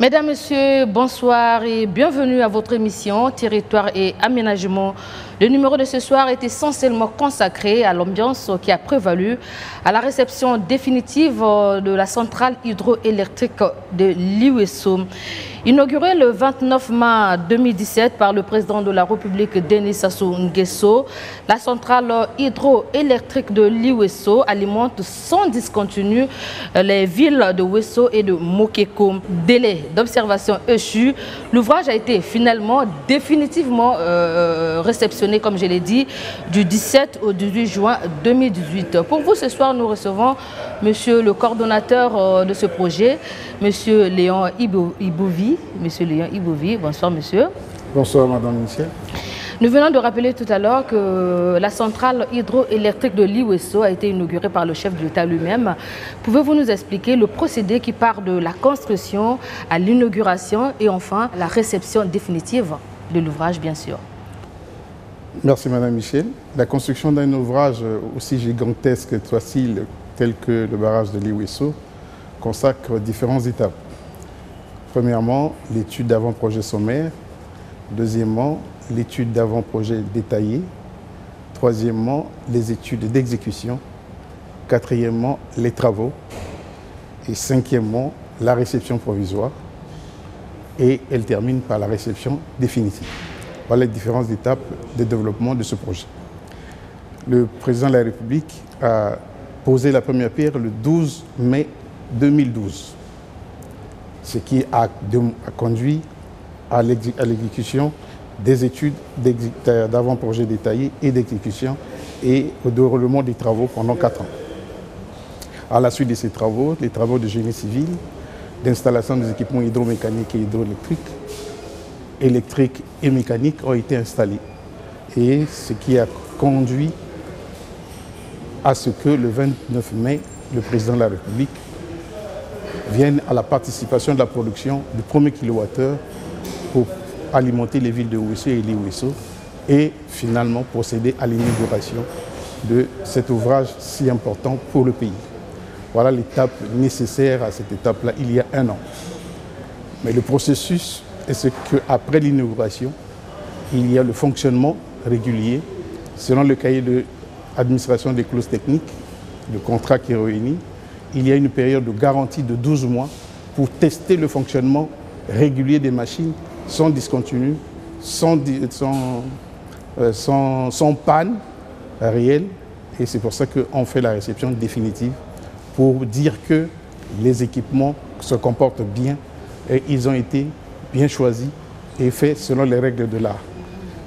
Mesdames, Messieurs, bonsoir et bienvenue à votre émission Territoire et Aménagement. Le numéro de ce soir est essentiellement consacré à l'ambiance qui a prévalu à la réception définitive de la centrale hydroélectrique de Liwesso. Inaugurée le 29 mai 2017 par le président de la République Denis Sassou Nguesso, la centrale hydroélectrique de Liwesso alimente sans discontinu les villes de Wesso et de Mokeko. Délai d'observation échu, l'ouvrage a été finalement définitivement réceptionné, comme je l'ai dit, du 17 au 18 juin 2018. Pour vous, ce soir, nous recevons monsieur le coordonnateur de ce projet, monsieur Léon Ibouvi. Monsieur Léon Ibouvi, bonsoir monsieur. Bonsoir madame Michel. Nous venons de rappeler tout à l'heure que la centrale hydroélectrique de Liwesso a été inaugurée par le chef de l'État lui-même. Pouvez-vous nous expliquer le procédé qui part de la construction à l'inauguration et enfin la réception définitive de l'ouvrage, bien sûr? Merci madame Michel. La construction d'un ouvrage aussi gigantesque et facile tel que le barrage de Liwesso consacre différentes étapes. Premièrement, l'étude d'avant-projet sommaire. Deuxièmement, l'étude d'avant-projet détaillé. Troisièmement, les études d'exécution. Quatrièmement, les travaux. Et cinquièmement, la réception provisoire. Et elle termine par la réception définitive. Voilà les différentes étapes de développement de ce projet. Le président de la République a posé la première pierre le 12 mai 2012, ce qui a conduit à l'exécution des études d'avant-projet détaillé et d'exécution et au déroulement des travaux pendant 4 ans. À la suite de ces travaux, les travaux de génie civil, d'installation des équipements hydromécaniques et électriques et mécaniques ont été installés. Et ce qui a conduit à ce que le 29 mai, le président de la République vienne à la participation de la production du premier kilowattheure pour alimenter les villes de Wesso et Liwesso et finalement procéder à l'inauguration de cet ouvrage si important pour le pays. Voilà l'étape nécessaire à cette étape-là il y a 1 an. Mais le processus est ce qu'après l'inauguration, il y a le fonctionnement régulier selon le cahier d'administration des clauses techniques, le contrat qui est réuni. Il y a une période de garantie de 12 mois pour tester le fonctionnement régulier des machines sans discontinu, sans panne réelle. Et c'est pour ça qu'on fait la réception définitive pour dire que les équipements se comportent bien et ils ont été bien choisis et faits selon les règles de l'art.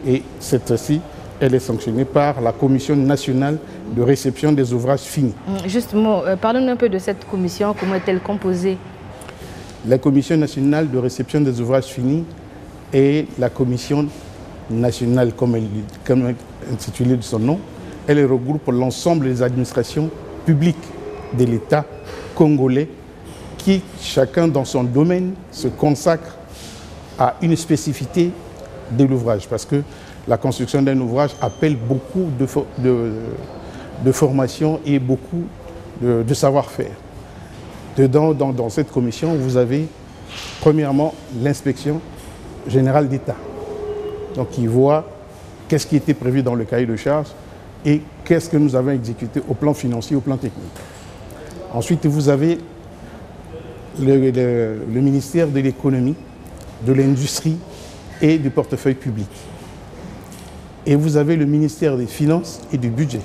Et cette-ci, elle est sanctionnée par la Commission nationale de réception des ouvrages finis. Justement, parlons un peu de cette commission, comment est-elle composée? La Commission nationale de réception des ouvrages finis est la Commission nationale, comme intitulée de son nom. Elle regroupe l'ensemble des administrations publiques de l'État congolais qui, chacun dans son domaine, se consacre à une spécificité de l'ouvrage. Parce que la construction d'un ouvrage appelle beaucoup de formation et beaucoup de savoir-faire. Dedans, dans cette commission, vous avez premièrement l'inspection générale d'État. Donc, qui voit qu'est-ce qui était prévu dans le cahier de charge et qu'est-ce que nous avons exécuté au plan financier, au plan technique. Ensuite, vous avez le ministère de l'économie, de l'industrie et du portefeuille public. Et vous avez le ministère des Finances et du Budget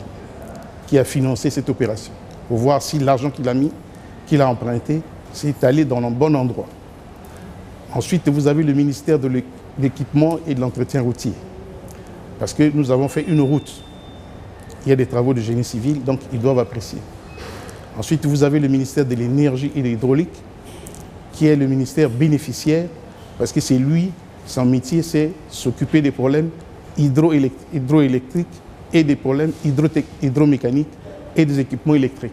qui a financé cette opération pour voir si l'argent qu'il a emprunté s'est allé dans le bon endroit. Ensuite, vous avez le ministère de l'équipement et de l'entretien routier parce que nous avons fait une route. Il y a des travaux de génie civil, donc ils doivent apprécier. Ensuite, vous avez le ministère de l'énergie et de l'hydraulique qui est le ministère bénéficiaire parce que c'est lui, son métier, c'est s'occuper des problèmes hydroélectriques et des problèmes hydromécaniques et des équipements électriques.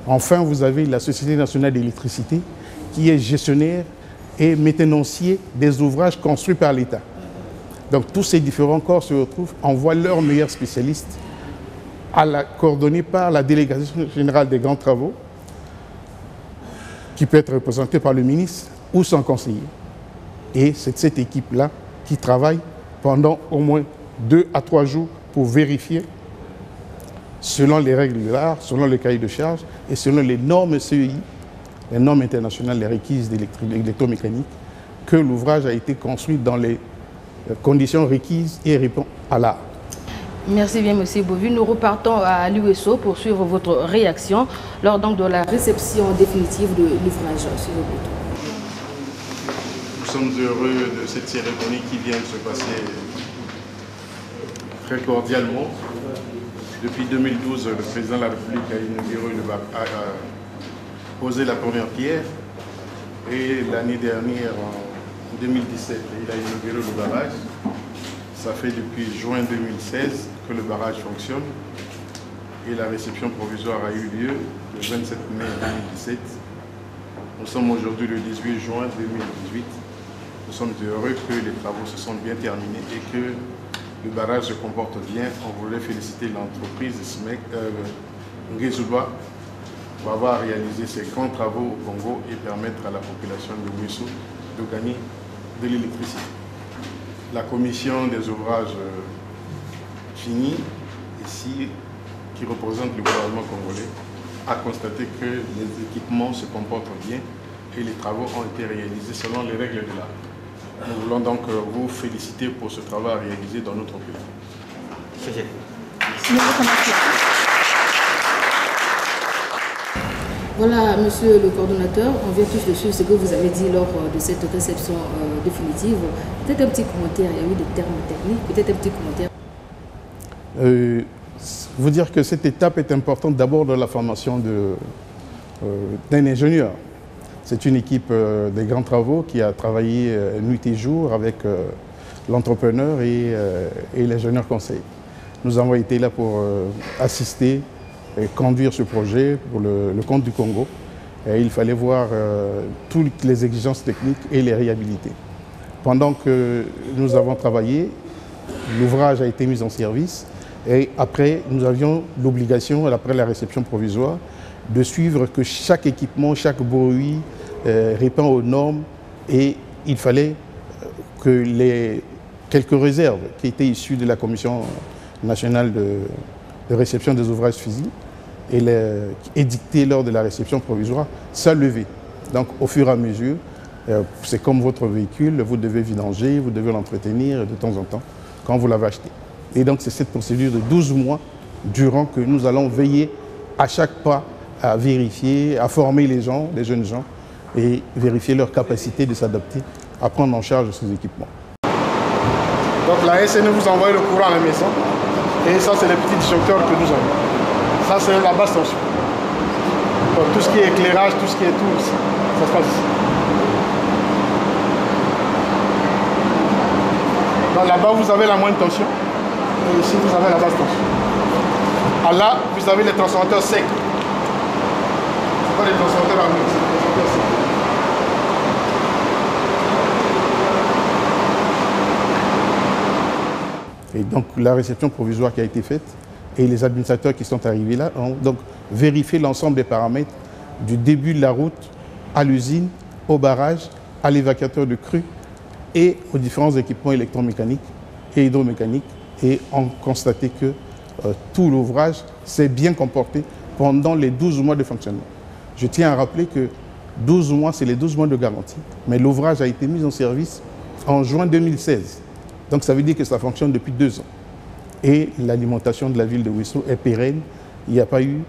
Enfin, vous avez la Société nationale d'électricité qui est gestionnaire et maintenancier des ouvrages construits par l'État. Donc tous ces différents corps se retrouvent, envoient leurs meilleurs spécialistes coordonnés par la délégation générale des grands travaux qui peut être représentée par le ministre ou sans conseiller. Et c'est cette équipe-là qui travaille pendant au moins 2 à 3 jours pour vérifier, selon les règles de l'art, selon le cahier de charge et selon les normes CEI, les normes internationales, les requises d'électromécanique, que l'ouvrage a été construit dans les conditions requises et répond à l'art. Merci bien, M. Bovi. Nous repartons à l'USO pour suivre votre réaction lors donc de la réception définitive de l'ouvrage. Nous sommes heureux de cette cérémonie qui vient de se passer très cordialement. Depuis 2012, le président de la République a posé la première pierre et l'année dernière, en 2017, il a inauguré le barrage. Ça fait depuis juin 2016 que le barrage fonctionne et la réception provisoire a eu lieu le 27 mai 2017. Nous sommes aujourd'hui le 18 juin 2018. Nous sommes heureux que les travaux se sont bien terminés et que le barrage se comporte bien. On voulait féliciter l'entreprise SMEC Ngezouba pour avoir réalisé ces grands travaux au Congo et permettre à la population de Ouessou de gagner de l'électricité. La commission des ouvrages finis, ici, qui représente le gouvernement congolais, a constaté que les équipements se comportent bien et les travaux ont été réalisés selon les règles de l'art. Nous voulons donc vous féliciter pour ce travail réalisé dans notre pays. Voilà, monsieur le coordonnateur, on vient tous de suivre ce que vous avez dit lors de cette réception définitive. Peut-être un petit commentaire, il y a eu des termes techniques, peut-être un petit commentaire. Vous dire que cette étape est importante d'abord dans la formation d'un ingénieur. C'est une équipe des grands travaux qui a travaillé nuit et jour avec l'entrepreneur et l'ingénieur conseil. Nous avons été là pour assister et conduire ce projet pour le compte du Congo. Et il fallait voir toutes les exigences techniques et les réhabiliter. Pendant que nous avons travaillé, l'ouvrage a été mis en service et après nous avions l'obligation, après la réception provisoire, de suivre que chaque équipement, chaque bruit répond aux normes et il fallait que les quelques réserves qui étaient issues de la Commission nationale de réception des ouvrages physiques et édictées lors de la réception provisoire, ça levait. Donc au fur et à mesure, c'est comme votre véhicule, vous devez vidanger, vous devez l'entretenir de temps en temps quand vous l'avez acheté. Et donc c'est cette procédure de 12 mois durant que nous allons veiller à chaque pas à vérifier, à former les gens, les jeunes gens, et vérifier leur capacité de s'adapter à prendre en charge ces équipements. Donc la SNE vous envoie le courant à la maison, et ça c'est les petits disjoncteurs que nous avons. Ça c'est la basse tension. Donc, tout ce qui est éclairage, tout ce qui est tout, ça se passe ici. Là-bas vous avez la moindre tension, et ici vous avez la basse tension. Là vous avez les transformateurs secs. Ce pas les transformateurs armés, c'est les transformateurs secs. Et donc la réception provisoire qui a été faite et les administrateurs qui sont arrivés là ont donc vérifié l'ensemble des paramètres du début de la route à l'usine, au barrage, à l'évacuateur de crue et aux différents équipements électromécaniques et hydromécaniques et ont constaté que tout l'ouvrage s'est bien comporté pendant les 12 mois de fonctionnement. Je tiens à rappeler que 12 mois, c'est les 12 mois de garantie, mais l'ouvrage a été mis en service en juin 2016. Donc ça veut dire que ça fonctionne depuis 2 ans. Et l'alimentation de la ville de Ouessou est pérenne, il n'y a pas eu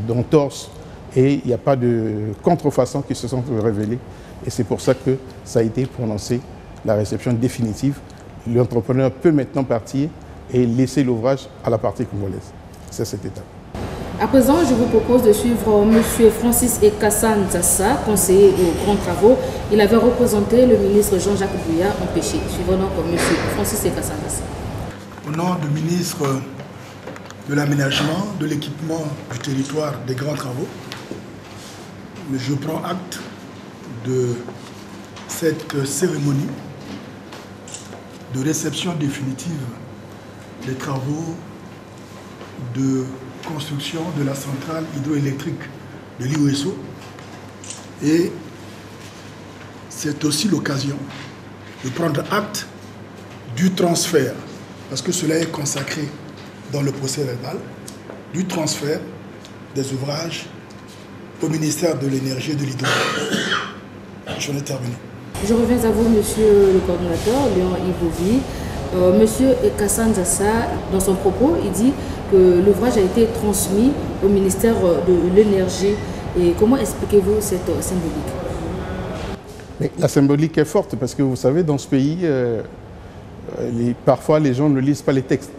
d'entorse et il n'y a pas de contrefaçons qui se sont révélées. Et c'est pour ça que ça a été prononcé la réception définitive. L'entrepreneur peut maintenant partir et laisser l'ouvrage à la partie congolaise. C'est cette étape. À présent, je vous propose de suivre M. Francis Ekassa Nzassa, conseiller aux grands travaux. Il avait représenté le ministre Jean-Jacques Bouya en péché. Suivons donc M. Francis Ekassa Nzassa. Au nom du ministre de l'Aménagement, de l'Équipement du territoire des grands travaux, je prends acte de cette cérémonie de réception définitive des travaux de construction de la centrale hydroélectrique de l'Iweso. Et c'est aussi l'occasion de prendre acte du transfert, parce que cela est consacré dans le procès verbal, du transfert des ouvrages au ministère de l'Énergie et de l'Hydraulique. J'en ai terminé. Je reviens à vous, monsieur le coordinateur, Léon Ibovi. Monsieur Kassan Zassa, dans son propos, il dit que l'ouvrage a été transmis au ministère de l'Énergie. Et comment expliquez-vous cette symbolique? Mais la symbolique est forte parce que vous savez, dans ce pays, parfois les gens ne lisent pas les textes.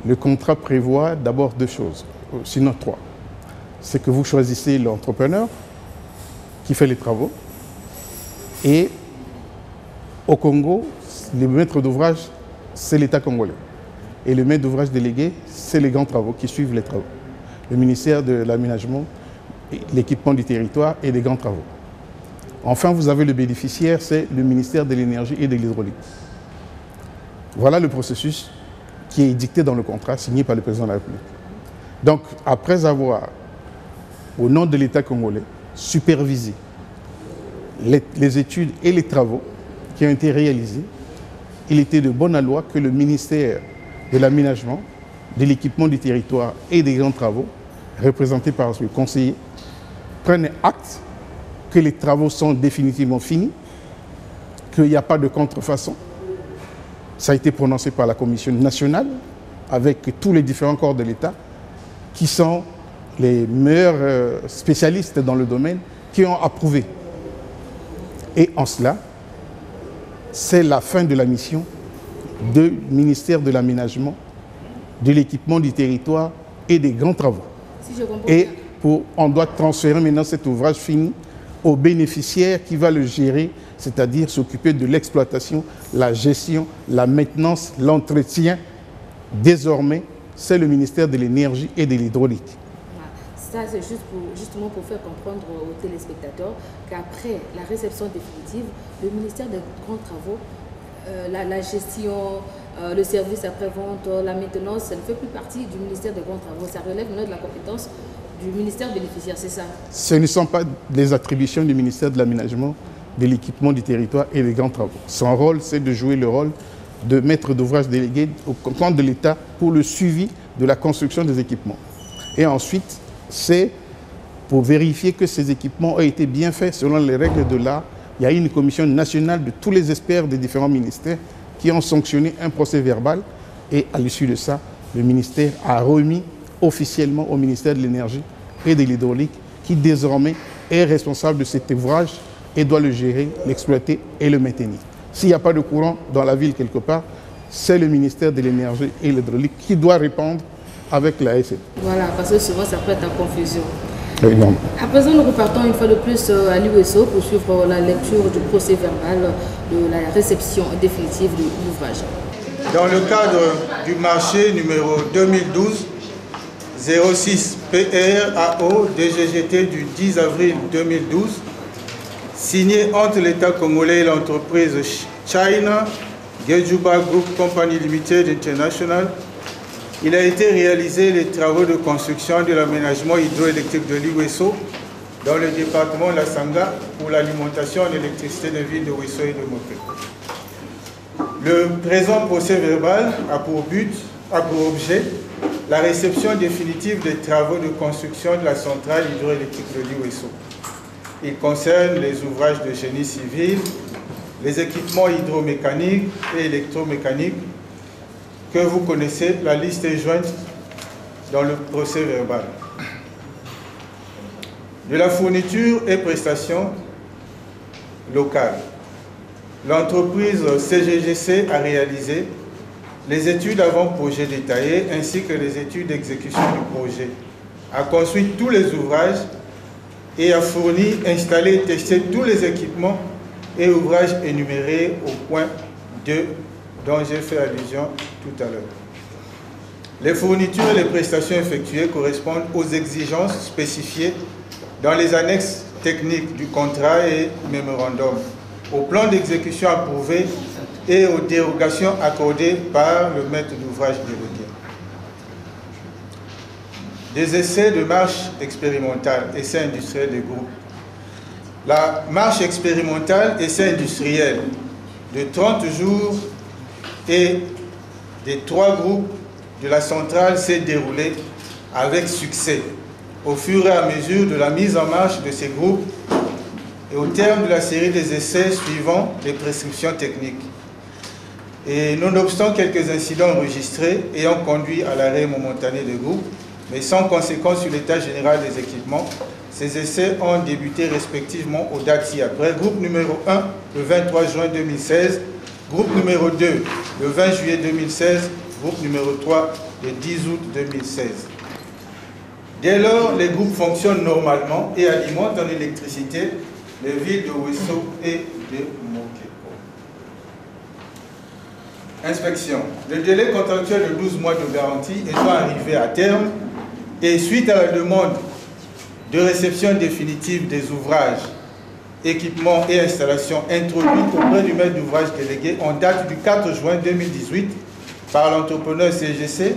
Le contrat prévoit d'abord 2 choses, sinon 3. C'est que vous choisissez l'entrepreneur qui fait les travaux. Et au Congo, le maître d'ouvrage, c'est l'État congolais. Et le maître d'ouvrage délégué, c'est les grands travaux qui suivent les travaux. Le ministère de l'Aménagement, l'équipement du territoire et des grands travaux. Enfin, vous avez le bénéficiaire, c'est le ministère de l'Énergie et de l'Hydraulique. Voilà le processus qui est dicté dans le contrat signé par le président de la République. Donc, après avoir, au nom de l'État congolais, supervisé les études et les travaux qui ont été réalisés, il était de bonne loi que le ministère de l'Aménagement, de l'équipement du territoire et des grands travaux, représenté par le conseiller, prenne acte que les travaux sont définitivement finis, qu'il n'y a pas de contrefaçon. Ça a été prononcé par la Commission nationale avec tous les différents corps de l'État qui sont les meilleurs spécialistes dans le domaine qui ont approuvé. Et en cela, c'est la fin de la mission du ministère de l'Aménagement, de l'équipement du territoire et des grands travaux. Si je comprends Et on doit transférer maintenant cet ouvrage fini au bénéficiaire qui va le gérer, c'est-à-dire s'occuper de l'exploitation, la gestion, la maintenance, l'entretien. Désormais, c'est le ministère de l'Énergie et de l'Hydraulique. Ça, c'est justement pour faire comprendre aux téléspectateurs qu'après la réception définitive, le ministère des grands travaux, la gestion, le service après-vente, la maintenance, ça ne fait plus partie du ministère des grands travaux. Ça relève maintenant de la compétence du ministère bénéficiaire, c'est ça? Ce ne sont pas des attributions du ministère de l'Aménagement, de l'équipement du territoire et des grands travaux. Son rôle, c'est de jouer le rôle de maître d'ouvrage délégué au compte de l'État pour le suivi de la construction des équipements. Et ensuite, c'est pour vérifier que ces équipements ont été bien faits selon les règles de l'art. Il y a une commission nationale de tous les experts des différents ministères qui ont sanctionné un procès verbal. Et à l'issue de ça, le ministère a remis officiellement au ministère de l'Énergie et de l'Hydraulique qui désormais est responsable de cet ouvrage et doit le gérer, l'exploiter et le maintenir. S'il n'y a pas de courant dans la ville quelque part, c'est le ministère de l'Énergie et de l'Hydraulique qui doit répondre avec la ASN. Voilà, parce que souvent ça prête à confusion. Oui, non. À présent, nous repartons une fois de plus à l'USO pour suivre la lecture du procès verbal de la réception définitive de l'ouvrage. Dans le cadre du marché numéro 2012-06 PRAO DGGT du 10 avril 2012, signé entre l'État congolais et l'entreprise China Gejuba Group Company Limited International, il a été réalisé les travaux de construction de l'aménagement hydroélectrique de l'Iweso dans le département de la Sanga pour l'alimentation en électricité des villes de Wesso et de Mopé. Le présent procès verbal a pour objet la réception définitive des travaux de construction de la centrale hydroélectrique de l'Iweso. Il concerne les ouvrages de génie civil, les équipements hydromécaniques et électromécaniques que vous connaissez. La liste est jointe dans le procès verbal. De la fourniture et prestations locales. L'entreprise CGGC a réalisé les études avant-projet détaillées ainsi que les études d'exécution du projet, a construit tous les ouvrages et a fourni, installé et testé tous les équipements et ouvrages énumérés au point 2 dont j'ai fait allusion tout à l'heure. Les fournitures et les prestations effectuées correspondent aux exigences spécifiées dans les annexes techniques du contrat et mémorandum, au plan d'exécution approuvé et aux dérogations accordées par le maître d'ouvrage délégué. Des essais de marche expérimentale, essais industriels des groupes, La marche expérimentale essai industriel de 30 jours et des 3 groupes de la centrale s'est déroulée avec succès au fur et à mesure de la mise en marche de ces groupes et au terme de la série des essais suivant les prescriptions techniques. Et nonobstant quelques incidents enregistrés ayant conduit à l'arrêt momentané des groupes, mais sans conséquence sur l'état général des équipements, ces essais ont débuté respectivement aux dates ci-après. Groupe numéro 1, le 23 juin 2016, groupe numéro 2, le 20 juillet 2016, groupe numéro 3, le 10 août 2016. Dès lors, les groupes fonctionnent normalement et alimentent en électricité les villes de Ouesso et de Mokeko. Inspection. Le délai contractuel de 12 mois de garantie étant arrivé à terme et suite à la demande de réception définitive des ouvrages, équipements et installations introduites auprès du maître d'ouvrage délégué en date du 4 juin 2018 par l'entrepreneur CGC,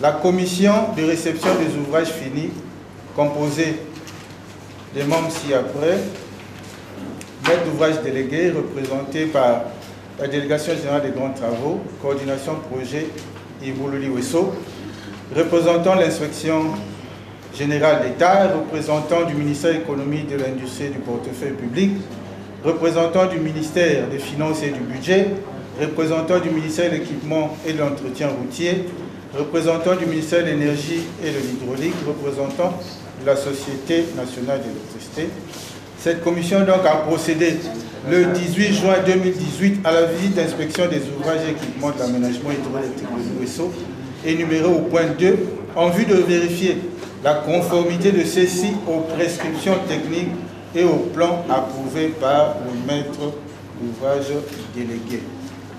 la commission de réception des ouvrages finis, composée des membres ci-après, maître d'ouvrage délégué, représenté par la délégation générale des grands travaux, coordination projet Ivololi Ouesso, représentant l'inspection générale d'État, représentant du ministère de l'économie, de l'industrie et du portefeuille public, représentant du ministère des Finances et du Budget, représentant du ministère de l'équipement et de l'entretien routier, représentant du ministère de l'énergie et de l'hydraulique, représentant de la Société nationale d'électricité. Cette commission donc a procédé le 18 juin 2018 à la visite d'inspection des ouvrages et équipements de l'aménagement hydroélectrique de l'Ouesso, énuméré au point 2, en vue de vérifier la conformité de ceux-ci aux prescriptions techniques et aux plans approuvés par le maître d'ouvrage délégué.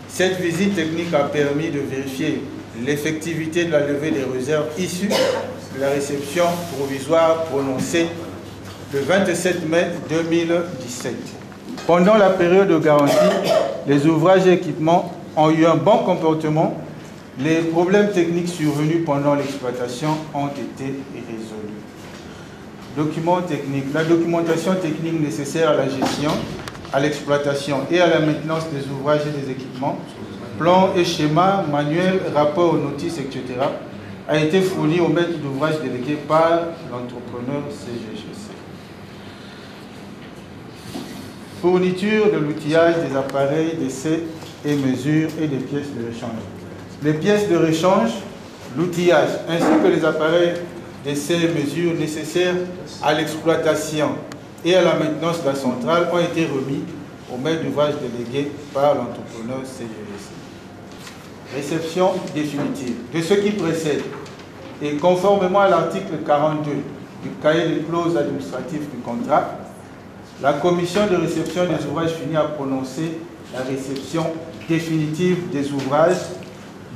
Cette visite technique a permis de vérifier l'effectivité de la levée des réserves issues de la réception provisoire prononcée le 27 mai 2017. Pendant la période de garantie, les ouvrages et équipements ont eu un bon comportement. Les problèmes techniques survenus pendant l'exploitation ont été résolus. Documents techniques. La documentation technique nécessaire à la gestion, à l'exploitation et à la maintenance des ouvrages et des équipements, plans et schémas, manuels, rapports, notices, etc., a été fournie au maître d'ouvrage délégué par l'entrepreneur CGGC. Fourniture de l'outillage des appareils d'essai et mesure et des pièces de rechange. Les pièces de rechange, l'outillage, ainsi que les appareils d'essai et mesure nécessaires à l'exploitation et à la maintenance de la centrale ont été remis au maître d'ouvrage délégué par l'entrepreneur CGGC. Réception définitive. De ce qui précède, et conformément à l'article 42 du cahier des clauses administratives du contrat, la commission de réception des ouvrages finis a prononcé la réception définitive des ouvrages,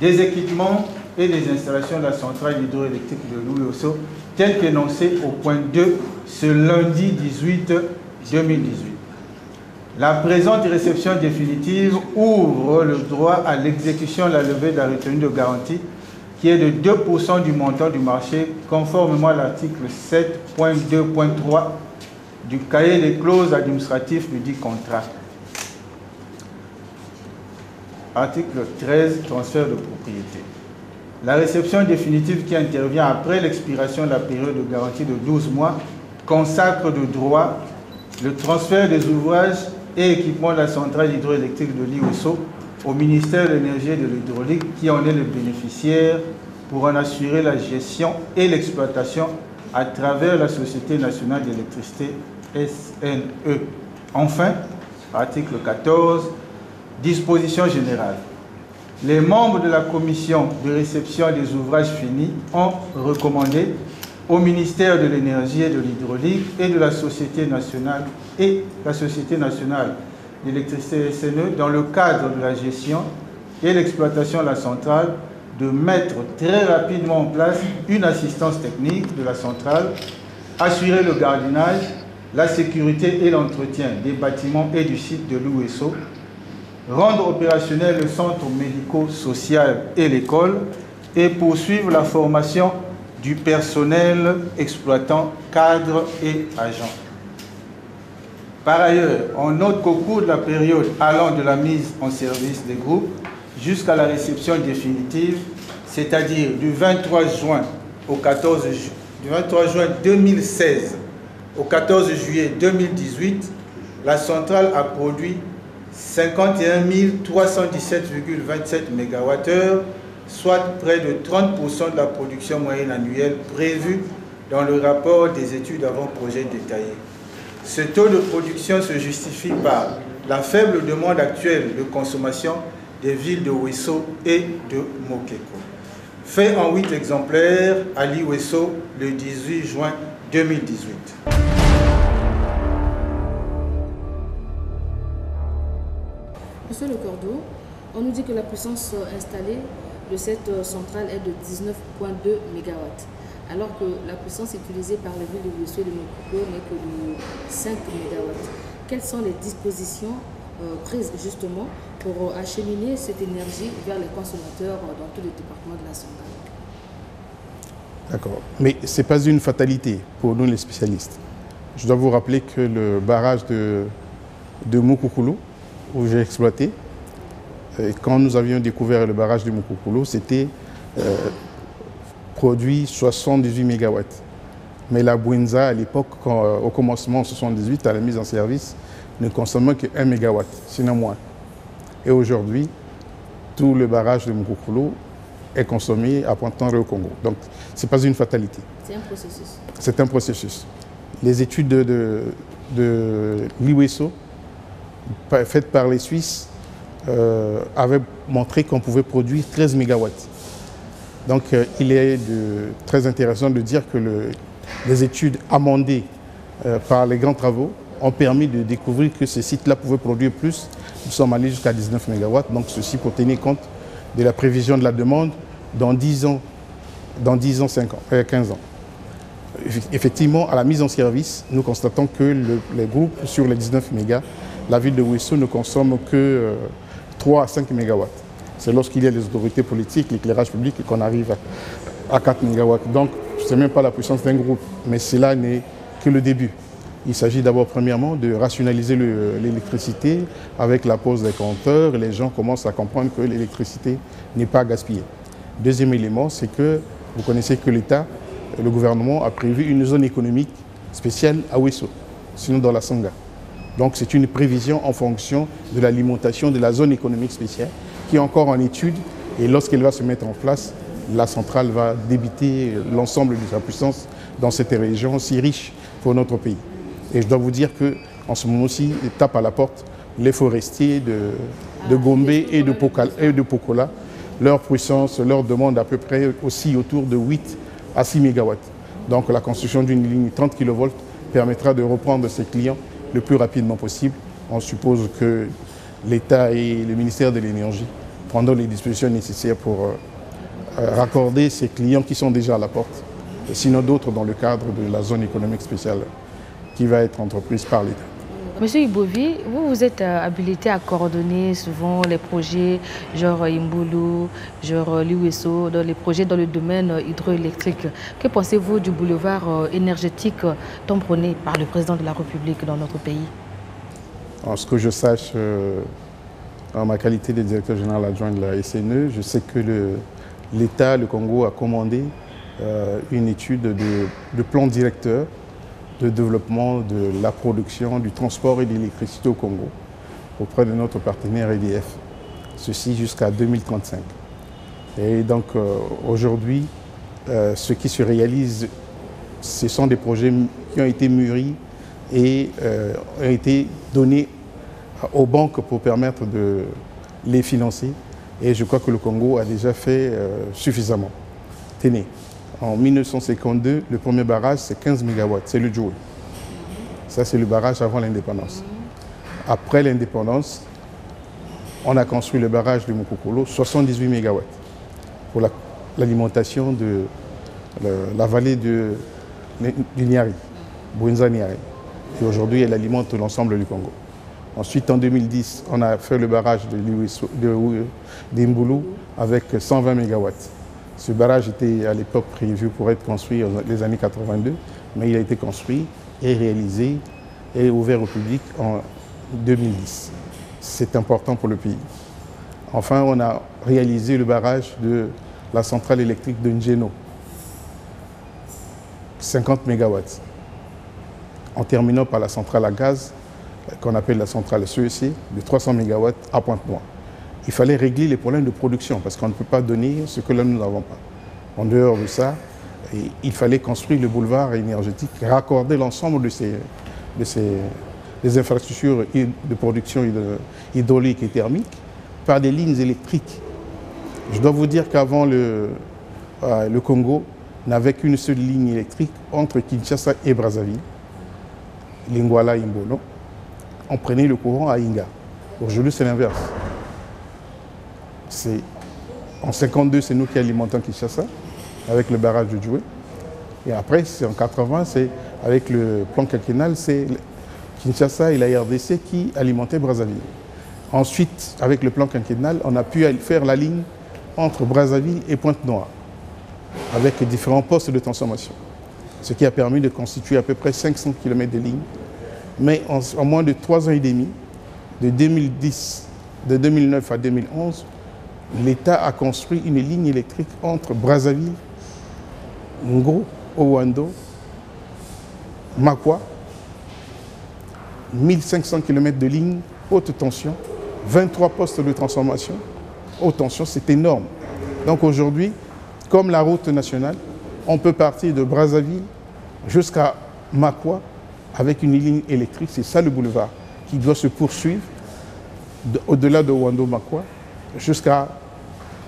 des équipements et des installations de la centrale hydroélectrique de l'Ouesso, tel qu'énoncé au point 2 ce lundi 18 2018. La présente réception définitive ouvre le droit à l'exécution de la levée de la retenue de garantie qui est de 2% du montant du marché conformément à l'article 7.2.3 du cahier des clauses administratives du dit contrat. Article 13, transfert de propriété. La réception définitive qui intervient après l'expiration de la période de garantie de 12 mois consacre de droit le transfert des ouvrages et équipements de la centrale hydroélectrique de l'Ouesso au ministère de l'énergie et de l'hydraulique qui en est le bénéficiaire pour en assurer la gestion et l'exploitation à travers la Société nationale d'électricité SNE. Enfin, article 14, disposition générale. Les membres de la commission de réception des ouvrages finis ont recommandé au ministère de l'énergie et de l'hydraulique et de la Société nationale d'électricité SNE, dans le cadre de la gestion et l'exploitation de la centrale, de mettre très rapidement en place une assistance technique de la centrale, assurer le gardiennage, la sécurité et l'entretien des bâtiments et du site de l'Ouesso, rendre opérationnel le centre médico-social et l'école et poursuivre la formation du personnel exploitant, cadre et agent. Par ailleurs, on note qu'au cours de la période allant de la mise en service des groupes jusqu'à la réception définitive, c'est-à-dire du 23 juin 2016 au 14 juillet 2018, la centrale a produit 51 317,27 MWh, soit près de 30% de la production moyenne annuelle prévue dans le rapport des études avant projet détaillé. Ce taux de production se justifie par la faible demande actuelle de consommation des villes de Ouesso et de Mokeko. Fait en 8 exemplaires à l'Iwesso le 18 juin 2018. Monsieur Le Cordeau, on nous dit que la puissance installée de cette centrale est de 19,2 MW, alors que la puissance utilisée par les villes de Ouesso et de Mokoko n'est que de 5 MW. Quelles sont les dispositions prises justement pour acheminer cette énergie vers les consommateurs dans tous les départements de la centrale? D'accord. Mais ce n'est pas une fatalité pour nous les spécialistes. Je dois vous rappeler que le barrage de Mukukulu, où j'ai exploité, quand nous avions découvert le barrage de Mukukulu, c'était produit 78 MW. Mais la Bouenza, à l'époque, au commencement en 78, à la mise en service, ne consommait que 1 MW, sinon moins. Et aujourd'hui, tout le barrage de Mukukulu est consommé à Pointe-Noire au Congo. Donc, ce n'est pas une fatalité. C'est un processus. C'est un processus. Les études de l'Iwesso, faites par les Suisses, avaient montré qu'on pouvait produire 13 MW. Donc, il est très intéressant de dire que les études amendées par les grands travaux ont permis de découvrir que ce site-là pouvait produire plus. Nous sommes allés jusqu'à 19 MW. Donc, ceci pour tenir compte de la prévision de la demande dans 10 ans, 15 ans. Effectivement, à la mise en service, nous constatons que les groupes sur les 19 MW, la ville de Ouesso ne consomme que 3 à 5 MW. C'est lorsqu'il y a les autorités politiques, l'éclairage public, qu'on arrive à 4 MW. Donc, ce n'est même pas la puissance d'un groupe, mais cela n'est que le début. Il s'agit d'abord, premièrement, de rationaliser l'électricité avec la pose des compteurs. Les gens commencent à comprendre que l'électricité n'est pas gaspillée. Deuxième élément, c'est que vous connaissez que l'État, le gouvernement a prévu une zone économique spéciale à Ouesso, sinon dans la Sangha. Donc c'est une prévision en fonction de l'alimentation de la zone économique spéciale qui est encore en étude, et lorsqu'elle va se mettre en place, la centrale va débiter l'ensemble de sa puissance dans cette région si riche pour notre pays. Et je dois vous dire qu'en ce moment aussi, ils tapent à la porte les forestiers de Gombe et de Pokola. Leur puissance, leur demande à peu près aussi autour de 8 à 6 MW. Donc la construction d'une ligne 30 kV permettra de reprendre ces clients le plus rapidement possible. On suppose que l'État et le ministère de l'Énergie prendront les dispositions nécessaires pour raccorder ces clients qui sont déjà à la porte, et sinon d'autres dans le cadre de la zone économique spéciale qui va être entreprise par l'État. Monsieur Ibovi, vous êtes habilité à coordonner souvent les projets genre Imbulu, genre l'Iwesso, les projets dans le domaine hydroélectrique. Que pensez-vous du boulevard énergétique tant prôné par le président de la République dans notre pays? En ce que je sache, en ma qualité de directeur général adjoint de la SNE, je sais que l'État, le Congo, a commandé une étude de plan directeur de développement de la production, du transport et de l'électricité au Congo auprès de notre partenaire EDF. Ceci jusqu'à 2035. Et donc aujourd'hui, ce qui se réalise, ce sont des projets qui ont été mûris et ont été donnés aux banques pour permettre de les financer. Et je crois que le Congo a déjà fait suffisamment. Tenez. En 1952, le premier barrage, c'est 15 MW, c'est le Djoué. Ça, c'est le barrage avant l'indépendance. Après l'indépendance, on a construit le barrage de Mukukulu, 78 MW, pour l'alimentation de la vallée du Niari, Bouenza Niari. Et aujourd'hui, elle alimente l'ensemble du Congo. Ensuite, en 2010, on a fait le barrage d'Imbulu avec 120 MW. Ce barrage était à l'époque prévu pour être construit dans les années 82, mais il a été construit et réalisé et ouvert au public en 2010. C'est important pour le pays. Enfin, on a réalisé le barrage de la centrale électrique de Njeno, 50 MW, en terminant par la centrale à gaz, qu'on appelle la centrale CEC, de 300 MW à Pointe-Noire. Il fallait régler les problèmes de production, parce qu'on ne peut pas donner ce que là nous n'avons pas. En dehors de ça, il fallait construire le boulevard énergétique, raccorder l'ensemble des infrastructures de production hydraulique et thermique par des lignes électriques. Je dois vous dire qu'avant le Congo n'avait qu'une seule ligne électrique entre Kinshasa et Brazzaville, Lingwala Imbono. On prenait le courant à Inga. Aujourd'hui, c'est l'inverse. En 1952, c'est nous qui alimentons Kinshasa avec le barrage de Djoué. Et après, en 1980, c'est avec le plan quinquennal, c'est Kinshasa et la RDC qui alimentaient Brazzaville. Ensuite, avec le plan quinquennal, on a pu faire la ligne entre Brazzaville et Pointe-Noire, avec différents postes de transformation. Ce qui a permis de constituer à peu près 500 km de lignes. Mais en moins de 3 ans et demi, de 2009 à 2011, l'État a construit une ligne électrique entre Brazzaville, Ngro, Owando, Makwa, 1500 km de lignes, haute tension, 23 postes de transformation, haute tension, c'est énorme. Donc aujourd'hui, comme la route nationale, on peut partir de Brazzaville jusqu'à Makwa avec une ligne électrique. C'est ça le boulevard qui doit se poursuivre au-delà de Owando-Makwa jusqu'à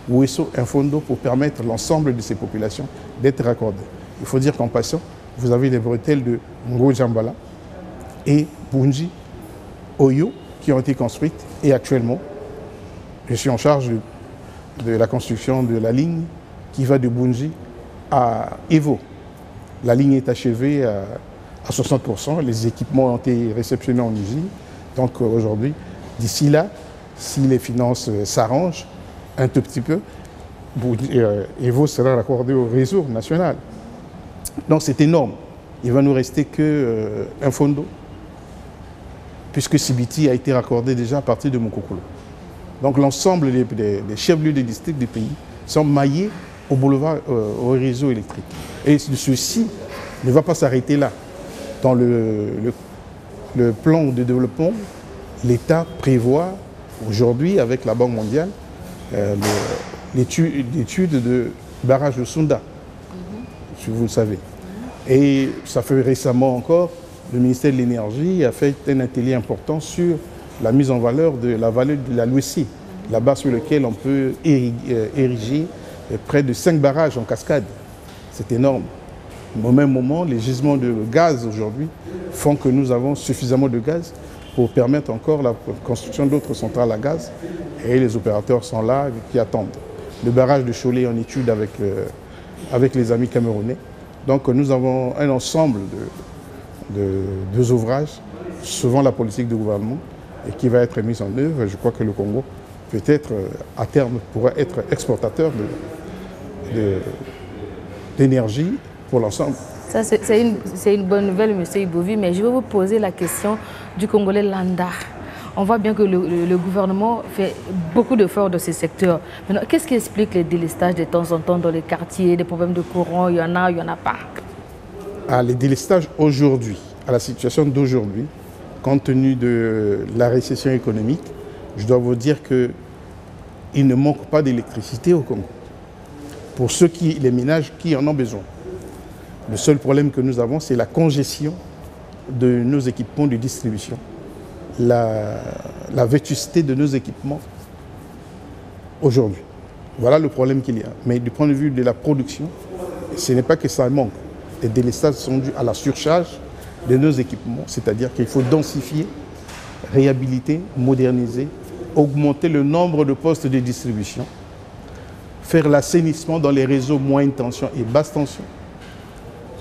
Ouesso Infondo pour permettre à l'ensemble de ces populations d'être raccordées. Il faut dire qu'en passant, vous avez les bretelles de Ngo-Djambala et Bunji, Oyo, qui ont été construites. Et actuellement, je suis en charge de la construction de la ligne qui va de Bunji à Evo. La ligne est achevée à 60%. Les équipements ont été réceptionnés en usine. Donc aujourd'hui, d'ici là, si les finances s'arrangent un tout petit peu, Evo sera raccordé au réseau national. Donc c'est énorme. Il ne va nous rester qu'un Fondo, puisque Sibiti a été raccordé déjà à partir de Mokokolo. Donc l'ensemble des chefs-lieux des districts du pays sont maillés au boulevard, au réseau électrique. Et ceci ne va pas s'arrêter là. Dans le plan de développement, l'État prévoit aujourd'hui, avec la Banque mondiale, l'étude de barrage de Sunda, si vous le savez. Et ça fait récemment encore, le ministère de l'Énergie a fait un atelier important sur la mise en valeur de la vallée de la Louissi, là-bas sur lequel on peut ériger près de 5 barrages en cascade. C'est énorme. Au même moment, les gisements de gaz aujourd'hui font que nous avons suffisamment de gaz pour permettre encore la construction d'autres centrales à gaz. Et les opérateurs sont là, qui attendent. Le barrage de Cholet est en étude avec les amis camerounais. Donc nous avons un ensemble de ouvrages, suivant la politique du gouvernement, et qui va être mise en œuvre. Je crois que le Congo, peut-être à terme, pourra être exportateur d'énergie pour l'ensemble. Ça, c'est une bonne nouvelle, M. Ibovi, mais je vais vous poser la question du Congolais lambda. On voit bien que le gouvernement fait beaucoup d'efforts dans ces secteurs. Maintenant, qu'est-ce qui explique les délestages de temps en temps dans les quartiers, des problèmes de courant, il y en a, il n'y en a pas? Les délestages aujourd'hui, à la situation d'aujourd'hui, compte tenu de la récession économique, je dois vous dire qu'il ne manque pas d'électricité au Congo. Pour les ménages qui en ont besoin. Le seul problème que nous avons, c'est la congestion de nos équipements de distribution, la vétusté de nos équipements aujourd'hui. Voilà le problème qu'il y a. Mais du point de vue de la production, ce n'est pas que ça manque. Les délestages sont dus à la surcharge de nos équipements, c'est-à-dire qu'il faut densifier, réhabiliter, moderniser, augmenter le nombre de postes de distribution, faire l'assainissement dans les réseaux moyenne tension et basse tension,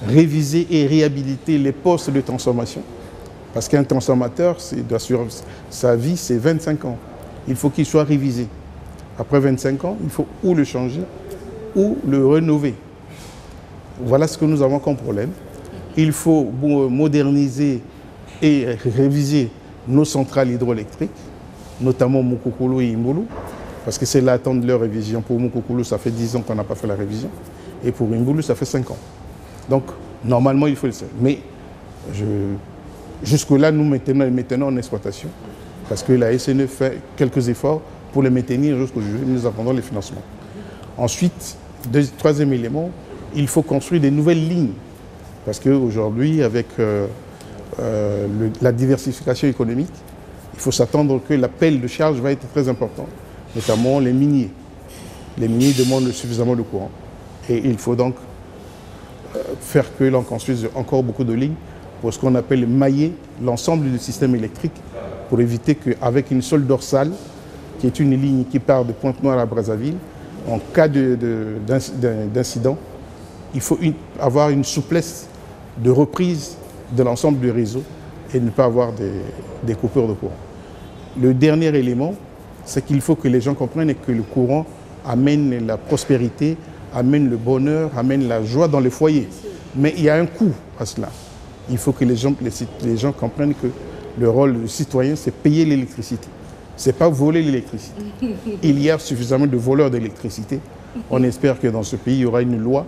réviser et réhabiliter les postes de transformation. Parce qu'un transformateur, sa vie, c'est 25 ans. Il faut qu'il soit révisé. Après 25 ans, il faut ou le changer ou le rénover. Voilà ce que nous avons comme problème. Il faut moderniser et réviser nos centrales hydroélectriques, notamment Mukokolo et Imbulu, parce que c'est l'attente de leur révision. Pour Mukokolo, ça fait 10 ans qu'on n'a pas fait la révision, et pour Imbulu, ça fait 5 ans. Donc, normalement, il faut le faire. Mais jusque-là, nous maintenons en exploitation, parce que la SNE fait quelques efforts pour les maintenir jusqu'aujourd'hui. Nous attendons les financements. Ensuite, troisième élément, il faut construire des nouvelles lignes, parce qu'aujourd'hui, avec la diversification économique, il faut s'attendre que l'appel de charge va être très important, notamment les miniers. Les miniers demandent suffisamment de courant. Et il faut donc faire que l'on construise encore beaucoup de lignes pour ce qu'on appelle mailler l'ensemble du système électrique, pour éviter qu'avec une seule dorsale, qui est une ligne qui part de Pointe-Noire à Brazzaville, en cas d'incident, il faut avoir une souplesse de reprise de l'ensemble du réseau et ne pas avoir des coupures de courant. Le dernier élément, c'est qu'il faut que les gens comprennent que le courant amène la prospérité, amène le bonheur, amène la joie dans les foyers. Mais il y a un coût à cela. Il faut que les gens comprennent que le rôle du citoyen, c'est payer l'électricité. Ce n'est pas voler l'électricité. Il y a suffisamment de voleurs d'électricité. On espère que dans ce pays, il y aura une loi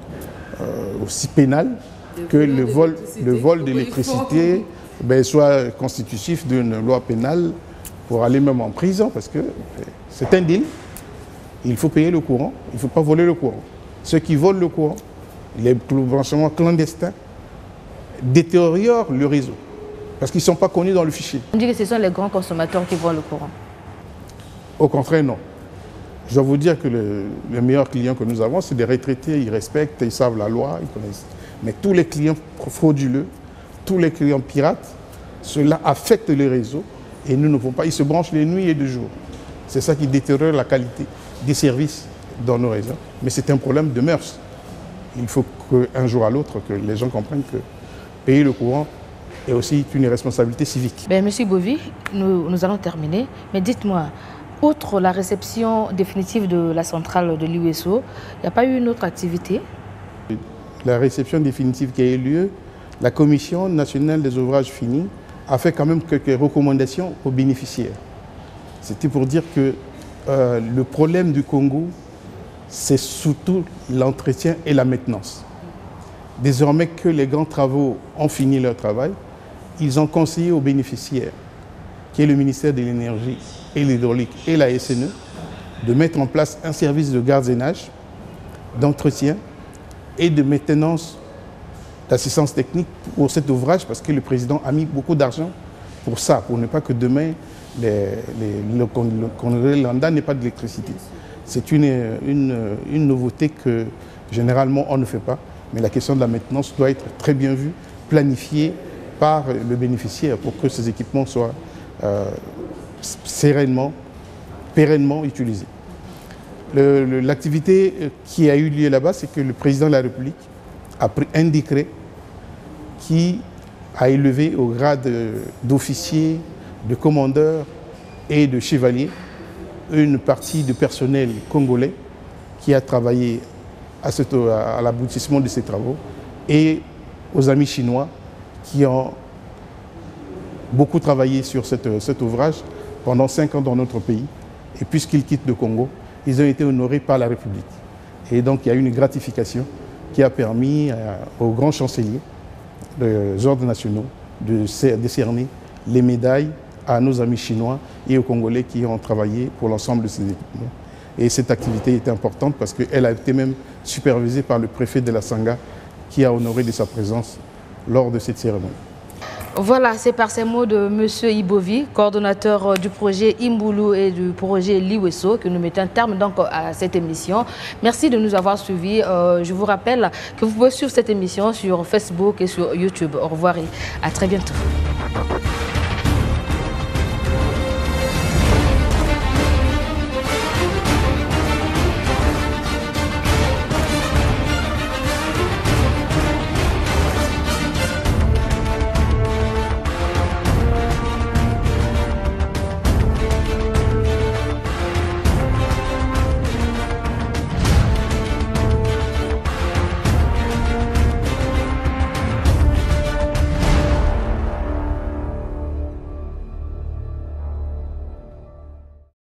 aussi pénale que le vol d'électricité soit constitutif d'une loi pénale pour aller même en prison, parce que c'est un deal. Il faut payer le courant, il ne faut pas voler le courant. Ceux qui volent le courant, les branchements clandestins, détériorent le réseau, parce qu'ils ne sont pas connus dans le fichier. On dit que ce sont les grands consommateurs qui volent le courant. Au contraire, non. Je dois vous dire que les meilleurs clients que nous avons, c'est des retraités, ils respectent, ils savent la loi, ils connaissent. Mais tous les clients frauduleux, tous les clients pirates, cela affecte les réseaux et nous ne pouvons pas. Ils se branchent les nuits et les jours. C'est ça qui détériore la qualité des services dans nos réseaux. Mais c'est un problème de mœurs. Il faut qu'un jour à l'autre, que les gens comprennent que payer le courant est aussi une responsabilité civique. Monsieur Ibovi, nous allons terminer. Mais dites-moi, outre la réception définitive de la centrale de l'IWESO, il n'y a pas eu une autre activité? La réception définitive qui a eu lieu, la Commission nationale des ouvrages finis a fait quand même quelques recommandations aux bénéficiaires. C'était pour dire que le problème du Congo, c'est surtout l'entretien et la maintenance. Désormais que les grands travaux ont fini leur travail, ils ont conseillé aux bénéficiaires, qui est le ministère de l'Énergie et l'Hydraulique et la SNE, de mettre en place un service de gardiennage, d'entretien et de maintenance, d'assistance technique pour cet ouvrage, parce que le président a mis beaucoup d'argent pour ça, pour ne pas que demain, le Congo-Landa n'ait pas d'électricité. C'est une nouveauté que généralement on ne fait pas, mais la question de la maintenance doit être très bien vue, planifiée par le bénéficiaire pour que ces équipements soient sereinement, pérennement utilisés. L'activité qui a eu lieu là-bas, c'est que le président de la République a pris un décret qui a élevé au grade d'officier, de commandeur et de chevalier une partie du personnel congolais qui a travaillé à l'aboutissement de ces travaux et aux amis chinois qui ont beaucoup travaillé sur cet ouvrage pendant 5 ans dans notre pays. Et puisqu'ils quittent le Congo, ils ont été honorés par la République. Et donc il y a eu une gratification qui a permis au grand chancelier des ordres nationaux de décerner les médailles à nos amis chinois et aux Congolais qui ont travaillé pour l'ensemble de ces équipements. Et cette activité est importante parce qu'elle a été même supervisée par le préfet de la Sangha qui a honoré de sa présence lors de cette cérémonie. Voilà, c'est par ces mots de M. Ibovi, coordonnateur du projet Imbulu et du projet l'IWESO, que nous mettons un terme donc à cette émission. Merci de nous avoir suivis. Je vous rappelle que vous pouvez suivre cette émission sur Facebook et sur YouTube. Au revoir et à très bientôt.